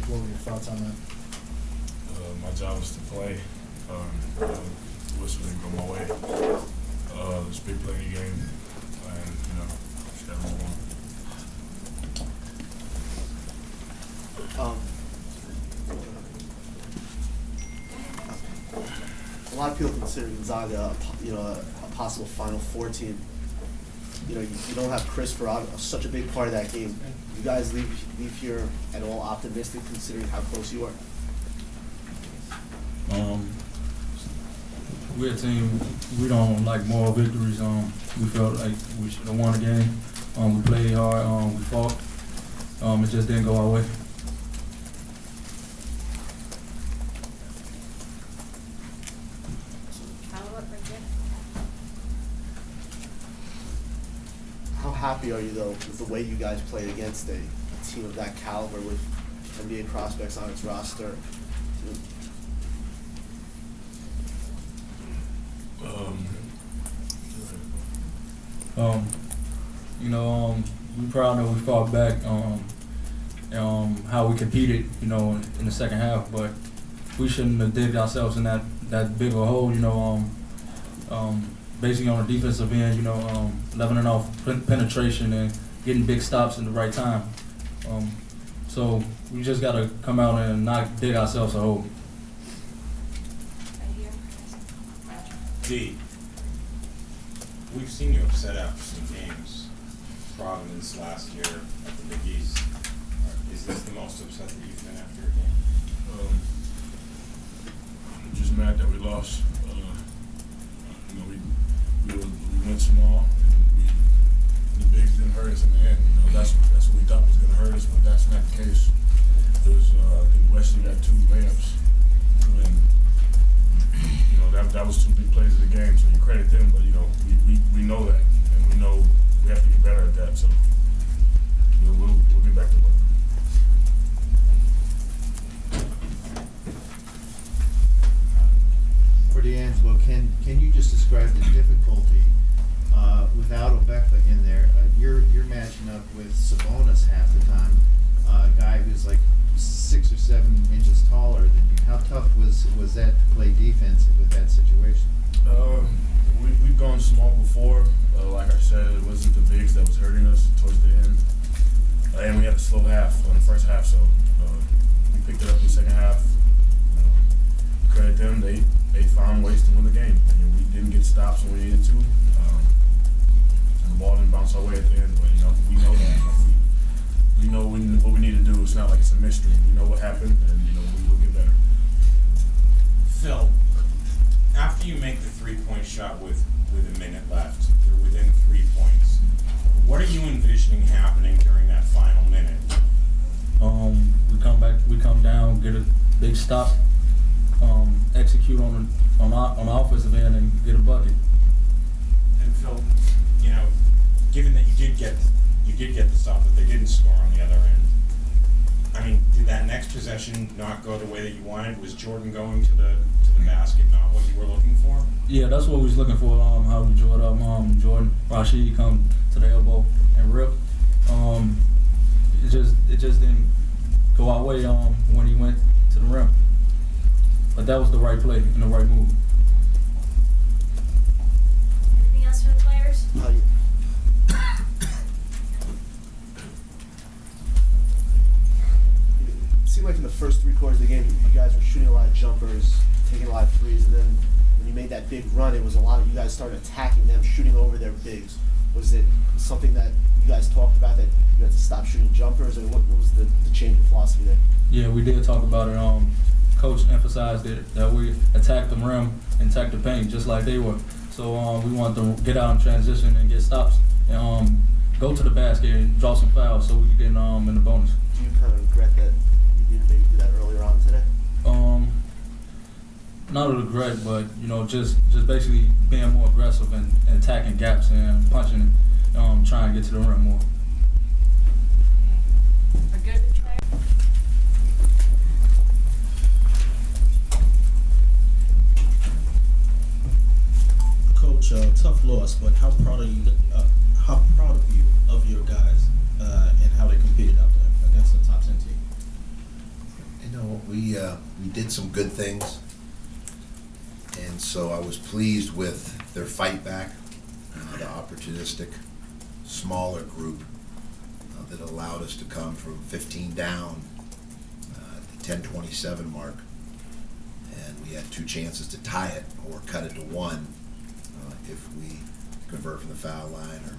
What were your thoughts on that? My job is to play. Whistle didn't go my way. It's a big play in the game, and just gotta move on. A lot of people consider Gonzaga, a possible Final Four team. You don't have Chris for such a big part of that game. You guys leave here at all optimistic, considering how close you are? We're a team. We don't like moral victories. We felt like we should have won the game. We played hard. We fought. It just didn't go our way. How happy are you, though, with the way you guys played against a team of that caliber with NBA prospects on its roster? We're proud that we fought back. How we competed, in the second half, but we shouldn't have digged ourselves in that big of a hole. Basically on the defensive end, leveling off penetration and getting big stops in the right time. So we just got to come out and not dig ourselves a hole. D, we've seen you upset after some games. Providence last year at the Big East. Is this the most upset that you've been after a game? I'm just mad that we lost. We went small, and the bigs didn't hurt us in the end. That's what we thought was going to hurt us, but that's not the case. It was, I think Wesley got 2 layups, and that was 2 big plays of the game. So you credit them, but we know that, and we know we have to get better at that. So we'll get back to work. For D'Angelo, can you just describe the difficulty without Obekla in there? You're matching up with Sabonis half the time, a guy who's like 6 or 7 inches taller than you. How tough was that to play defense with that situation? We've gone small before. Like I said, it wasn't the bigs that was hurting us towards the end, and we had a slow half on the first half, so we picked it up in the second half. Credit them, they found ways to win the game. We didn't get stops when we needed to, and the ball didn't bounce our way at the end. But we know that. We know what we need to do. It's not like it's a mystery. We know what happened, and we will get better. Phil, after you make the 3-point shot with a minute left, you're within 3 points. What are you envisioning happening during that final minute? We come down, get a big stop, execute on the offensive end, and get a bucket. And Phil, given that you did get the stop, but they didn't score on the other end. I mean, did that next possession not go the way that you wanted? Was Jordan going to the basket not what you were looking for? Yeah, that's what we was looking for. How we drew it up. Jordan, Rashid come to the elbow and rip. It just didn't go our way when he went to the rim. But that was the right play and the right move. Anything else for the players? It seemed like in the first 3 quarters of the game, you guys were shooting a lot of jumpers, taking a lot of threes, and then when you made that big run, it was a lot of you guys started attacking them, shooting over their bigs. Was it something that you guys talked about, that you had to stop shooting jumpers, or what was the change in philosophy there? Yeah, we did talk about it. Coach emphasized that we attack the rim and attack the paint just like they were. So we wanted to get out in transition and get stops and go to the basket and draw some fouls so we could get in the bonus. Do you kind of regret that you didn't maybe do that earlier on today? Not a regret, but just basically being more aggressive and attacking gaps and punching, trying to get to the rim more. A good player? Coach, tough loss, but how proud are you? How proud of you of your guys and how they competed out there against the top 10 team? we did some good things, and so I was pleased with their fight back, the opportunistic, smaller group that allowed us to come from 15 down at the 10:27 mark, and we had 2 chances to tie it or cut it to 1 if we convert from the foul line or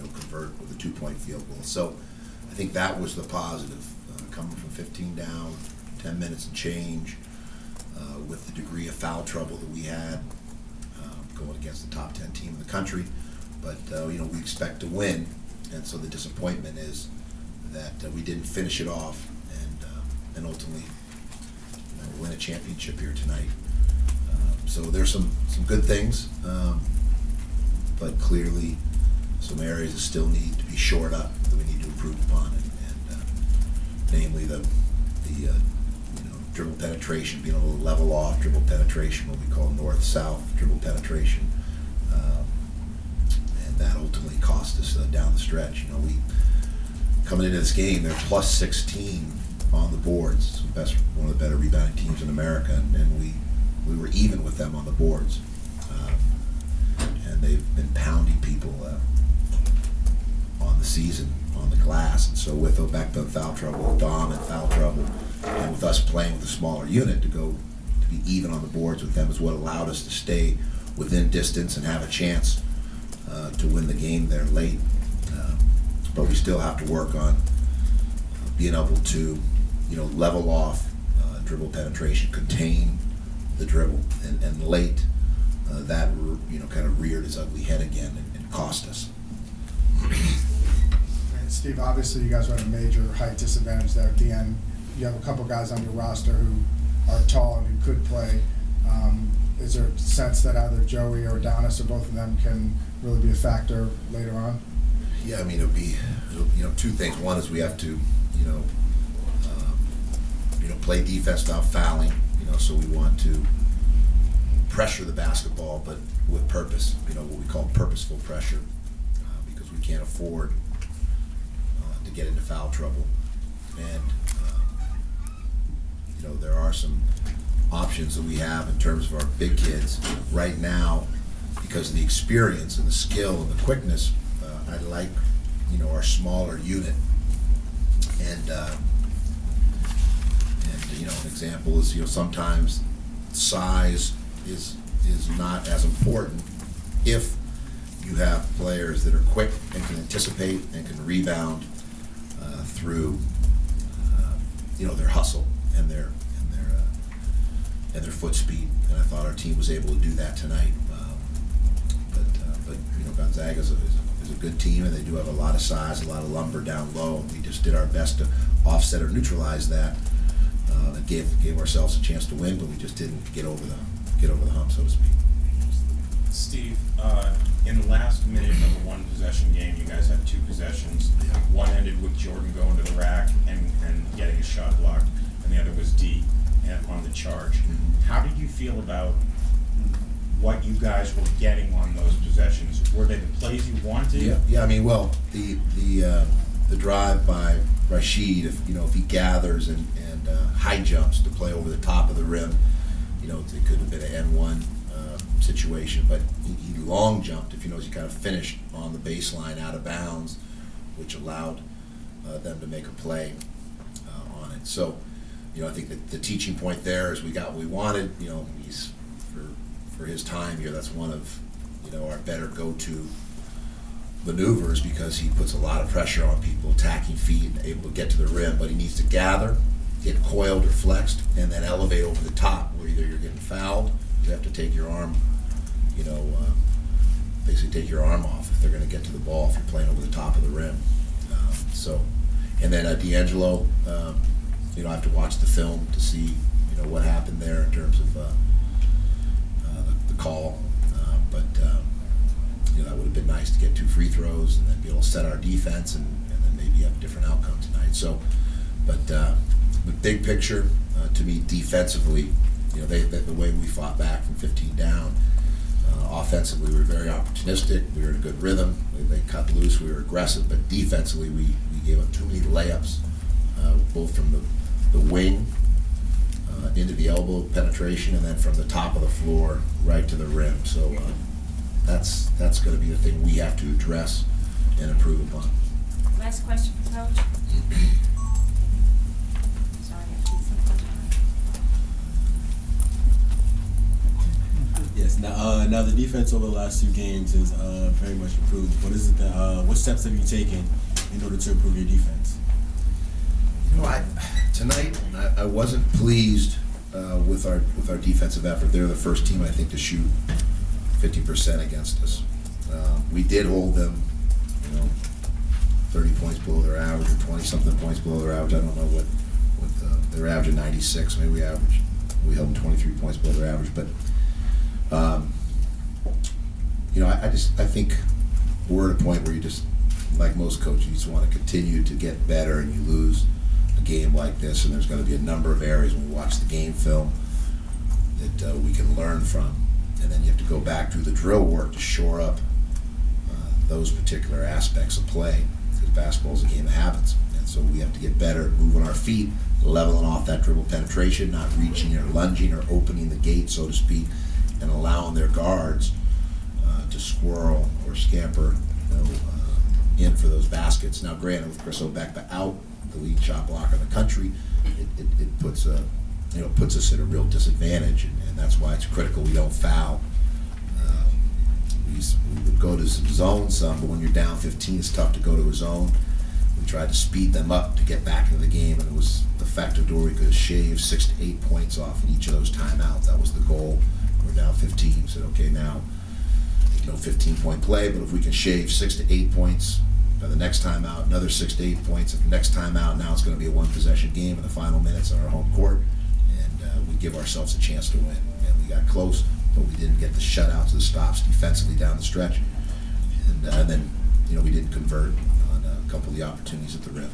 convert with a 2-point field goal. So I think that was the positive, coming from 15 down, 10 minutes and change, with the degree of foul trouble that we had, going against the top 10 team in the country. But we expect to win, and so the disappointment is that we didn't finish it off and ultimately win a championship here tonight. So there's some good things, but clearly some areas that still need to be shored up, that we need to improve upon, and namely the dribble penetration, being able to level off dribble penetration, what we call north-south dribble penetration, and that ultimately cost us down the stretch. We coming into this game, they're plus 16 on the boards, one of the better rebounding teams in America, and we were even with them on the boards, and they've been pounding people on the season on the glass. And so with Obekba in foul trouble, with Dom in foul trouble, and with us playing with a smaller unit, to be even on the boards with them is what allowed us to stay within distance and have a chance to win the game there late. But we still have to work on being able to level off dribble penetration, contain the dribble, and late that kind of reared its ugly head again and cost us. And Steve, obviously you guys are at a major height disadvantage there at the end. You have a couple guys on your roster who are tall and who could play. Is there a sense that either Joey or Adonis or both of them can really be a factor later on? Yeah, I mean, it'll be 2 things. One is we have to play defense without fouling. So we want to pressure the basketball, but with purpose. What we call purposeful pressure, because we can't afford to get into foul trouble. And there are some options that we have in terms of our big kids right now, because of the experience and the skill and the quickness. I like our smaller unit, and an example is sometimes size is not as important if you have players that are quick and can anticipate and can rebound through their hustle and their foot speed. And I thought our team was able to do that tonight. But Gonzaga is a good team, and they do have a lot of size, a lot of lumber down low. And we just did our best to offset or neutralize that, and gave ourselves a chance to win, but we just didn't get over the hump, so to speak. Steve, in the last minute of a 1-possession game, you guys had 2 possessions. Yeah. One ended with Jordan going to the rack and getting a shot blocked, and the other was D on the charge. Mm-hmm. How did you feel about what you guys were getting on those possessions? Were they the plays you wanted? Yeah. I mean, well, the drive by Rashid, if he gathers and high jumps to play over the top of the rim, it could have been an N1 situation, but he long jumped, if he kind of finished on the baseline out of bounds, which allowed them to make a play on it. So, I think that the teaching point there is we got what we wanted. He's for his time here, that's one of our better go-to maneuvers, because he puts a lot of pressure on people, attacking feet, and able to get to the rim. But he needs to gather, get coiled or flexed, and then elevate over the top, where either you're getting fouled, you have to take your arm, basically take your arm off if they're going to get to the ball if you're playing over the top of the rim. And then D'Angelo, I have to watch the film to see, what happened there in terms of the call. But that would have been nice to get 2 free throws and then be able to set our defense and then maybe have a different outcome tonight. So, but the big picture, to me, defensively, the way we fought back from 15 down, offensively we were very opportunistic. We were in a good rhythm. They cut loose. We were aggressive, but defensively we gave up too many layups, both from the wing into the elbow penetration, and then from the top of the floor right to the rim. So that's going to be the thing we have to address and improve upon. Last question for Coach. Sorry, I keep thinking. Yes. Now the defense over the last 2 games is very much improved. What is it that what steps have you taken in order to improve your defense? You know, tonight I wasn't pleased with our defensive effort. They're the first team I think to shoot 50% against us. We did hold them, 30 points below their average or 20-something points below their average. I don't know what they're averaging 96. Maybe we held them 23 points below their average. But I think we're at a point where you just, like most coaches, you just want to continue to get better, and you lose a game like this, and there's going to be a number of areas when we watch the game film that we can learn from, and then you have to go back through the drill work to shore up those particular aspects of play, because basketball is a game of habits, and so we have to get better at moving our feet, leveling off that dribble penetration, not reaching or lunging or opening the gate, so to speak, and allowing their guards to squirrel or scamper in for those baskets. Now, granted, with Chris Obekba out, the lead shot blocker in the country, it puts us at a real disadvantage, and that's why it's critical we don't foul. We would go to some zone some, but when you're down 15, it's tough to go to a zone. We tried to speed them up to get back into the game, and it was effective to where we could shave 6 to 8 points off in each of those timeouts. That was the goal. We're down 15. We said, okay, now, 15-point play, but if we can shave 6 to 8 points by the next time out, another 6 to 8 points at the next time out, now it's going to be a one-possession game in the final minutes on our home court, and we give ourselves a chance to win. And we got close, but we didn't get the shutouts, the stops defensively down the stretch, and then we didn't convert on a couple of the opportunities at the rim.